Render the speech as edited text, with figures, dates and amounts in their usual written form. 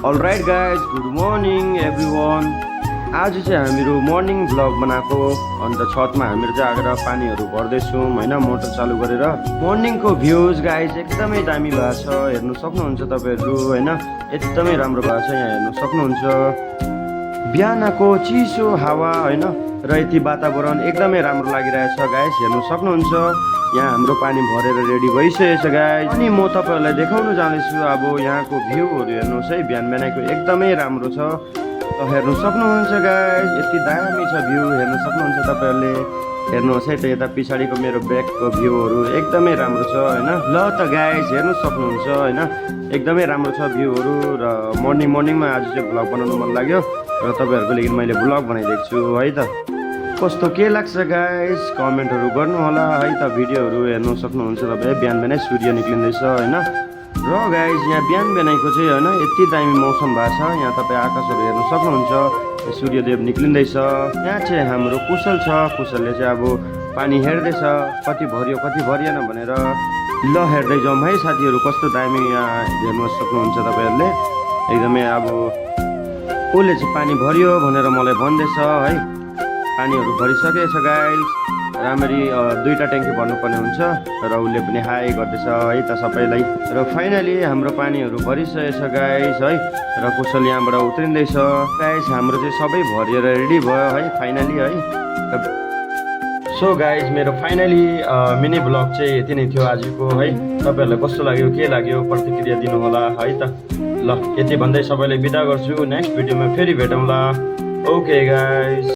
All right guys good morning everyone. आज चाहिँ हामीहरू मर्निङ भ्लग बनाएको अन्त छतमा हामीहरू चाहिँ आएर पानीहरू भर्दैछौँ होइन, मोटर चालु गरेर। मर्निङको भ्यूज गाइज एकदमै दामी भएको छ, हेर्नु सक्नुहुन्छ तपाईँहरू होइन, एकदमै राम्रो भएको छ। यहाँ हेर्नु सक्नुहुन्छ बिहानको चिसो हावा होइन र यति वातावरण एकदमै राम्रो लागिरहेछ गाइज, हेर्नु सक्नुहुन्छ। यहाँ हाम्रो पानी भरेर रेडी भइसकेछ गाइज। अनि म तपाईँहरूलाई देखाउन जाँदैछु अब यहाँको भ्यूहरू हेर्नुहोस् है, बिहान बिहानको एकदमै राम्रो छ। हेर्नु सक्नुहुन्छ गाइज, यति दामी छ भ्यू, हेर्नु सक्नुहुन्छ तपाईँहरूले। हेर्नुहोस् है त यता पछाडिको मेरो ब्याकको भ्यूहरू एकदमै राम्रो छ होइन। ल त गाइज हेर्नु सक्नुहुन्छ होइन, एकदमै राम्रो छ भ्यूहरू। र मर्निङमा आज चाहिँ भ्लग बनाउनु मन लाग्यो र तपाईँहरूको लागि मैले भ्लग बनाइदिएको छु है त। कस्तो के लाग्छ गाइज कमेन्टहरू गर्नु होला है त। भिडियोहरू हेर्नु सक्नुहुन्छ तपाईँ, बिहान बिहानै सूर्य निक्लिँदैछ होइन। र गाइज यहाँ बिहान बिहानैको चाहिँ होइन यति दामी मौसम भएको छ। यहाँ तपाईँ आकाशहरू हेर्नु सक्नुहुन्छ, सूर्यदेव निक्लिँदैछ। यहाँ चाहिँ हाम्रो कुशल छ, कुशलले चाहिँ अब पानी हेर्दैछ कति भरियो कति भरिएन भनेर। ल हेर्दै जाउँ है साथीहरू, कस्तो दामी यहाँ हेर्नु सक्नुहुन्छ तपाईँहरूले। एकदमै अब उसले चाहिँ पानी भरियो भनेर मलाई भन्दैछ है। पानीहरू भरिसकेछ गाइज, राम्ररी दुईवटा ट्याङ्की भर्नुपर्ने हुन्छ र उसले पनि हाई गर्दैछ है त सबैलाई। र फाइनली हाम्रो पानीहरू भरिसकेछ गाइज है, र कुशल यहाँबाट उत्रिँदैछ गाइज। हाम्रो चाहिँ सबै भरिएर रेडी भयो है फाइनली है। सो गाइज मेरो फाइनली मिनी ब्लग चाहिँ यति नै थियो आजको है। तपाईँहरूलाई कस्तो लाग्यो के लाग्यो प्रतिक्रिया दिनु होला है त। ल यति भन्दै सबैलाई बिदा गर्छु, नेक्स्ट भिडियोमा फेरि भेटौँला। Okay guys.